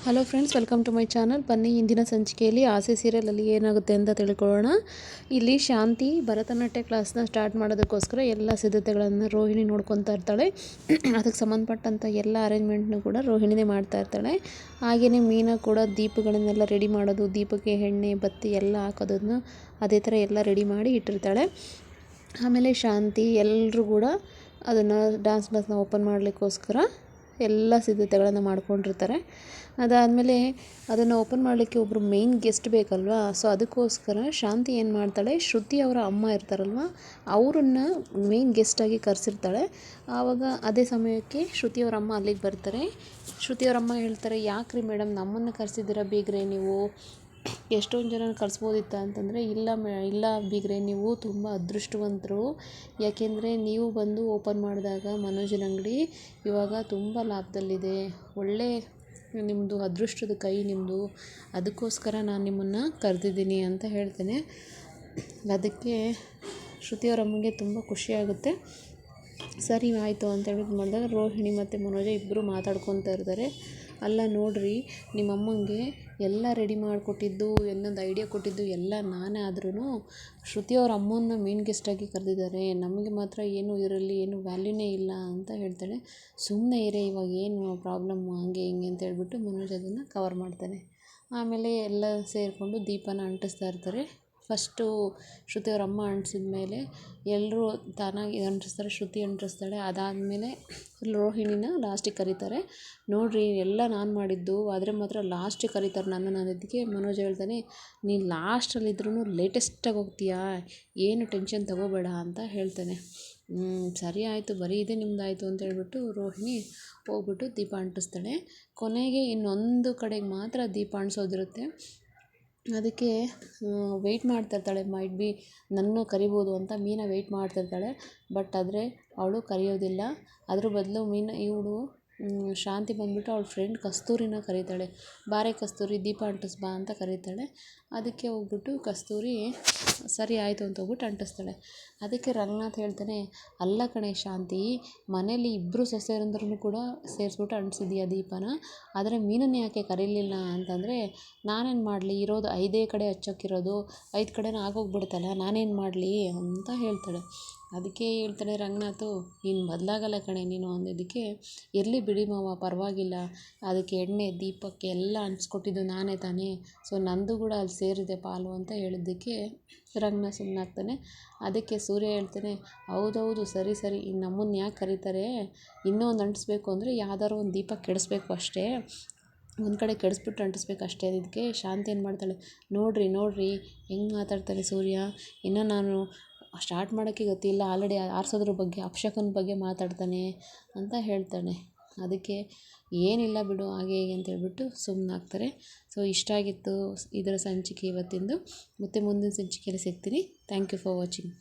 Hello friends, welcome to my channel. ಬನ್ನಿ ಇಂದಿನ ಸಂಚಿಕೆಯಲ್ಲಿ ಆಸೆ ಸೀರಿಯಲಲ್ಲಿ ಏನಾಗುತ್ತೆ ಅಂತ ತಿಳ್ಕೊಳ್ಳೋಣ. ಇಲ್ಲಿ ಶಾಂತಿ ಭರತನಾಟ್ಯ ಕ್ಲಾಸ್ನ ಸ್ಟಾರ್ಟ್ ಮಾಡೋದಕ್ಕೋಸ್ಕರ ಎಲ್ಲ ಸಿದ್ಧತೆಗಳನ್ನು ರೋಹಿಣಿ ನೋಡ್ಕೊತಾ ಇರ್ತಾಳೆ. ಅದಕ್ಕೆ ಸಂಬಂಧಪಟ್ಟಂಥ ಎಲ್ಲ ಅರೇಂಜ್ಮೆಂಟ್ನು ಕೂಡ ರೋಹಿಣಿನೇ ಮಾಡ್ತಾ ಇರ್ತಾಳೆ. ಹಾಗೆಯೇ ಮೀನಾ ಕೂಡ ದೀಪಗಳನ್ನೆಲ್ಲ ರೆಡಿ ಮಾಡೋದು, ದೀಪಕ್ಕೆ ಎಣ್ಣೆ ಬತ್ತಿ ಎಲ್ಲ ಹಾಕೋದನ್ನು ಅದೇ ಥರ ಎಲ್ಲ ರೆಡಿ ಮಾಡಿ ಇಟ್ಟಿರ್ತಾಳೆ. ಆಮೇಲೆ ಶಾಂತಿ ಎಲ್ಲರೂ ಕೂಡ ಅದನ್ನು ಡ್ಯಾನ್ಸ್ ಕ್ಲಾಸ್ನ ಓಪನ್ ಮಾಡಲಿಕ್ಕೋಸ್ಕರ ಎಲ್ಲ ಸಿದ್ಧತೆಗಳನ್ನು ಮಾಡ್ಕೊಂಡಿರ್ತಾರೆ. ಅದಾದಮೇಲೆ ಅದನ್ನು ಓಪನ್ ಮಾಡಲಿಕ್ಕೆ ಒಬ್ಬರು ಮೇಯ್ನ್ ಗೆಸ್ಟ್ ಬೇಕಲ್ವಾ. ಸೊ ಅದಕ್ಕೋಸ್ಕರ ಶಾಂತಿ ಏನು ಮಾಡ್ತಾಳೆ, ಶ್ರುತಿ ಅವರ ಅಮ್ಮ ಇರ್ತಾರಲ್ವ ಅವರನ್ನು ಮೇಯ್ನ್ ಗೆಸ್ಟಾಗಿ ಕರೆಸಿರ್ತಾಳೆ. ಆವಾಗ ಅದೇ ಸಮಯಕ್ಕೆ ಶ್ರುತಿಯವರ ಅಮ್ಮ ಅಲ್ಲಿಗೆ ಬರ್ತಾರೆ. ಶ್ರುತಿಯವರ ಅಮ್ಮ ಹೇಳ್ತಾರೆ, ಯಾಕ್ರಿ ಮೇಡಮ್ ನಮ್ಮನ್ನು ಕರೆಸಿದ್ದೀರ ಬೀಗ್ರೆ, ನೀವು ಎಷ್ಟೊಂದು ಜನ ಕಳಿಸ್ಬೋದಿತ್ತ ಅಂತಂದರೆ, ಇಲ್ಲ ಬೀಗ್ರೆ, ನೀವು ತುಂಬ ಅದೃಷ್ಟವಂತರು. ಯಾಕೆಂದರೆ ನೀವು ಬಂದು ಓಪನ್ ಮಾಡಿದಾಗ ಮನೋಜನ ಅಂಗಡಿ ಇವಾಗ ತುಂಬ ಲಾಭದಲ್ಲಿದೆ. ಒಳ್ಳೆ ನಿಮ್ಮದು ಅದೃಷ್ಟದ ಕೈ ನಿಮ್ಮದು, ಅದಕ್ಕೋಸ್ಕರ ನಾನು ನಿಮ್ಮನ್ನು ಕರೆದಿದ್ದೀನಿ ಅಂತ ಹೇಳ್ತೇನೆ. ಅದಕ್ಕೆ ಶ್ರುತಿಯವರ ಅಮ್ಮನಿಗೆ ತುಂಬ ಖುಷಿಯಾಗುತ್ತೆ. ಸರಿ ಆಯಿತು ಅಂತ ಹೇಳ್ಬಿಟ್ಟು ಮಾಡಿದಾಗ ರೋಹಿಣಿ ಮತ್ತು ಮನೋಜ ಇಬ್ಬರು ಮಾತಾಡ್ಕೊತಾ ಇರ್ತಾರೆ. ಅಲ್ಲ ನೋಡ್ರಿ, ನಿಮ್ಮಮ್ಮಂಗೆ ಎಲ್ಲ ರೆಡಿ ಮಾಡಿಕೊಟ್ಟಿದ್ದು, ಇನ್ನೊಂದು ಐಡಿಯಾ ಕೊಟ್ಟಿದ್ದು ಎಲ್ಲ ನಾನೇ. ಆದ್ರೂ ಶ್ರುತಿಯವ್ರ ಅಮ್ಮನ್ನ ಮೇನ್ ಗೆಸ್ಟಾಗಿ ಕರೆದಿದ್ದಾರೆ, ನಮಗೆ ಮಾತ್ರ ಏನೂ ಇದರಲ್ಲಿ ಏನು ವ್ಯಾಲ್ಯೂನೇ ಇಲ್ಲ ಅಂತ ಹೇಳ್ತಾಳೆ. ಸುಮ್ಮನೆ ಇರೇ, ಇವಾಗ ಏನು ಪ್ರಾಬ್ಲಮ್ಮು, ಹಂಗೆ ಹಿಂಗೆ ಅಂತ ಹೇಳ್ಬಿಟ್ಟು ಮನೋಜ್ ಅದನ್ನು ಕವರ್ ಮಾಡ್ತಾನೆ. ಆಮೇಲೆ ಎಲ್ಲ ಸೇರಿಕೊಂಡು ದೀಪನ ಅಂಟಿಸ್ತಾ ಇರ್ತಾರೆ. ಫಸ್ಟು ಶ್ರುತಿಯವ್ರ ಅಮ್ಮ ಅಂಟಿಸಿದ ಮೇಲೆ ಎಲ್ಲರೂ ತಾನಾಗಿ ಅಂಟಿಸ್ತಾರೆ. ಶ್ರುತಿ ಅಂಟಿಸ್ತಾಳೆ. ಅದಾದಮೇಲೆ ರೋಹಿಣಿನ ಲಾಸ್ಟಿಗೆ ಕರೀತಾರೆ. ನೋಡಿರಿ, ಎಲ್ಲ ನಾನು ಮಾಡಿದ್ದು, ಆದರೆ ಮಾತ್ರ ಲಾಸ್ಟಿಗೆ ಕರೀತಾರೆ ನಾನು ಅದಕ್ಕೆ ಮನೋಜ್ ಹೇಳ್ತಾನೆ, ನೀನು ಲಾಸ್ಟಲ್ಲಿದ್ರೂ ಲೇಟೆಸ್ಟಾಗಿ ಹೋಗ್ತೀಯಾ, ಏನು ಟೆನ್ಷನ್ ತಗೋಬೇಡ ಅಂತ ಹೇಳ್ತಾನೆ. ಸರಿ ಆಯಿತು, ಬರೀ ಇದೇ ನಿಮ್ಮದಾಯಿತು ಅಂತ ಹೇಳ್ಬಿಟ್ಟು ರೋಹಿಣಿ ಹೋಗ್ಬಿಟ್ಟು ದೀಪ ಅಂಟಿಸ್ತಾಳೆ. ಕೊನೆಗೆ ಇನ್ನೊಂದು ಕಡೆಗೆ ಮಾತ್ರ ದೀಪ ಅಂಟಿಸೋದಿರುತ್ತೆ. ಅದಕ್ಕೆ ವೆಯ್ಟ್ ಮಾಡ್ತಾಯಿರ್ತಾಳೆ, ಮೈಟ್ ಬಿ ನನ್ನ ಕರಿಬೋದು ಅಂತ ಮೀನಾ ವೆಯ್ಟ್ ಮಾಡ್ತಿರ್ತಾಳೆ. ಬಟ್ ಆದರೆ ಅವಳು ಕರೆಯೋದಿಲ್ಲ. ಅದ್ರ ಬದಲು ಇವಳು ಶಾಂತಿ ಬಂದುಬಿಟ್ಟು ಅವಳ ಫ್ರೆಂಡ್ ಕಸ್ತೂರಿನ ಕರೀತಾಳೆ. ಬಾರೆ ಕಸ್ತೂರಿ, ದೀಪ ಅಂಟಿಸ್ ಬಾ ಅಂತ ಕರೀತಾಳೆ. ಅದಕ್ಕೆ ಹೋಗ್ಬಿಟ್ಟು ಕಸ್ತೂರಿ ಸರಿ ಆಯಿತು ಅಂತ ಹೋಗ್ಬಿಟ್ಟು ಅಂಟಿಸ್ತಾಳೆ. ಅದಕ್ಕೆ ರಂಗನಾಥ್ ಹೇಳ್ತಾನೆ, ಅಲ್ಲ ಕಣೆ ಶಾಂತಿ, ಮನೇಲಿ ಇಬ್ಬರು ಸೊಸೆಯರಂದ್ರೂ ಕೂಡ ಸೇರಿಸ್ಬಿಟ್ಟು ಅಂಟಿಸಿದೀಯ ದೀಪನ, ಆದರೆ ಮೀನನ್ನು ಯಾಕೆ ಕರೀಲಿಲ್ಲ ಅಂತಂದರೆ, ನಾನೇನು ಮಾಡಲಿ, ಇರೋದು 5 ಕಡೆ ಹಚ್ಚೋಕ್ಕಿರೋದು, 5 ಕಡೆನೂ ಆಗೋಗ್ಬಿಡುತ್ತಲ್ಲ, ನಾನೇನು ಮಾಡಲಿ ಅಂತ ಹೇಳ್ತಾಳೆ. ಅದಕ್ಕೆ ಹೇಳ್ತಾಳೆ ರಂಗನಾಥು, ನೀನು ಬದಲಾಗಲ್ಲ ಕಣೆ ನೀನು ಅಂದಿದ್ದಕ್ಕೆ, ಇರಲಿ ಬಿಡಿ ಮಾವ, ಪರವಾಗಿಲ್ಲ, ಅದಕ್ಕೆ ಎಣ್ಣೆ ದೀಪಕ್ಕೆ ಎಲ್ಲ ಅಂಟಿಸ್ಕೊಟ್ಟಿದ್ದು ನಾನೇ ತಾನೇ, ಸೊ ನಂದು ಕೂಡ ಅಲ್ಲಿ ಸೇರಿದೆ ಪಾಲು ಅಂತ ಹೇಳಿದ್ದಕ್ಕೆ ರಂಗನಾಥ್ ಸುಮ್ಮನಾಗ್ತಾನೆ. ಅದಕ್ಕೆ ಸೂರ್ಯ ಹೇಳ್ತಾನೆ, ಹೌದೌದು ಸರಿ ಸರಿ, ಇನ್ನು ನಮ್ಮನ್ನು ಯಾಕೆ ಕರೀತಾರೆ, ಇನ್ನೂ ಒಂದು ಅಂಟಿಸ್ಬೇಕು ಅಂದರೆ ಯಾವ್ದಾದ್ರು ಒಂದು ದೀಪ ಕೆಡಿಸ್ಬೇಕು ಅಷ್ಟೇ, ಒಂದು ಕಡೆ ಕೆಡಿಸ್ಬಿಟ್ಟು ಅಂಟಿಸ್ಬೇಕು ಅಷ್ಟೇ. ಅದಕ್ಕೆ ಶಾಂತಿ ಏನು ಮಾಡ್ತಾಳೆ, ನೋಡ್ರಿ ಹೆಂಗೆ ಮಾತಾಡ್ತಾನೆ ಸೂರ್ಯ, ಇನ್ನೂ ನಾನು ಸ್ಟಾರ್ಟ್ ಮಾಡೋಕ್ಕೆ ಗೊತ್ತಿಲ್ಲ, ಆಲ್ರೆಡಿ ಆರಿಸೋದ್ರ ಬಗ್ಗೆ, ಅಪಶಕುನ ಬಗ್ಗೆ ಮಾತಾಡ್ತಾನೆ ಅಂತ ಹೇಳ್ತಾನೆ. ಅದಕ್ಕೆ ಏನಿಲ್ಲ ಬಿಡು, ಹಾಗೆ ಹೀಗೆ ಅಂತ ಹೇಳ್ಬಿಟ್ಟು ಸುಮ್ಮನಾಗ್ತಾರೆ. ಸೊ ಇಷ್ಟ ಆಗಿತ್ತು ಇದರ ಸಂಚಿಕೆ ಇವತ್ತಿಂದು. ಮತ್ತೆ ಮುಂದಿನ ಸಂಚಿಕೆಯಲ್ಲಿ ಸಿಗ್ತೀನಿ. Thank you for watching.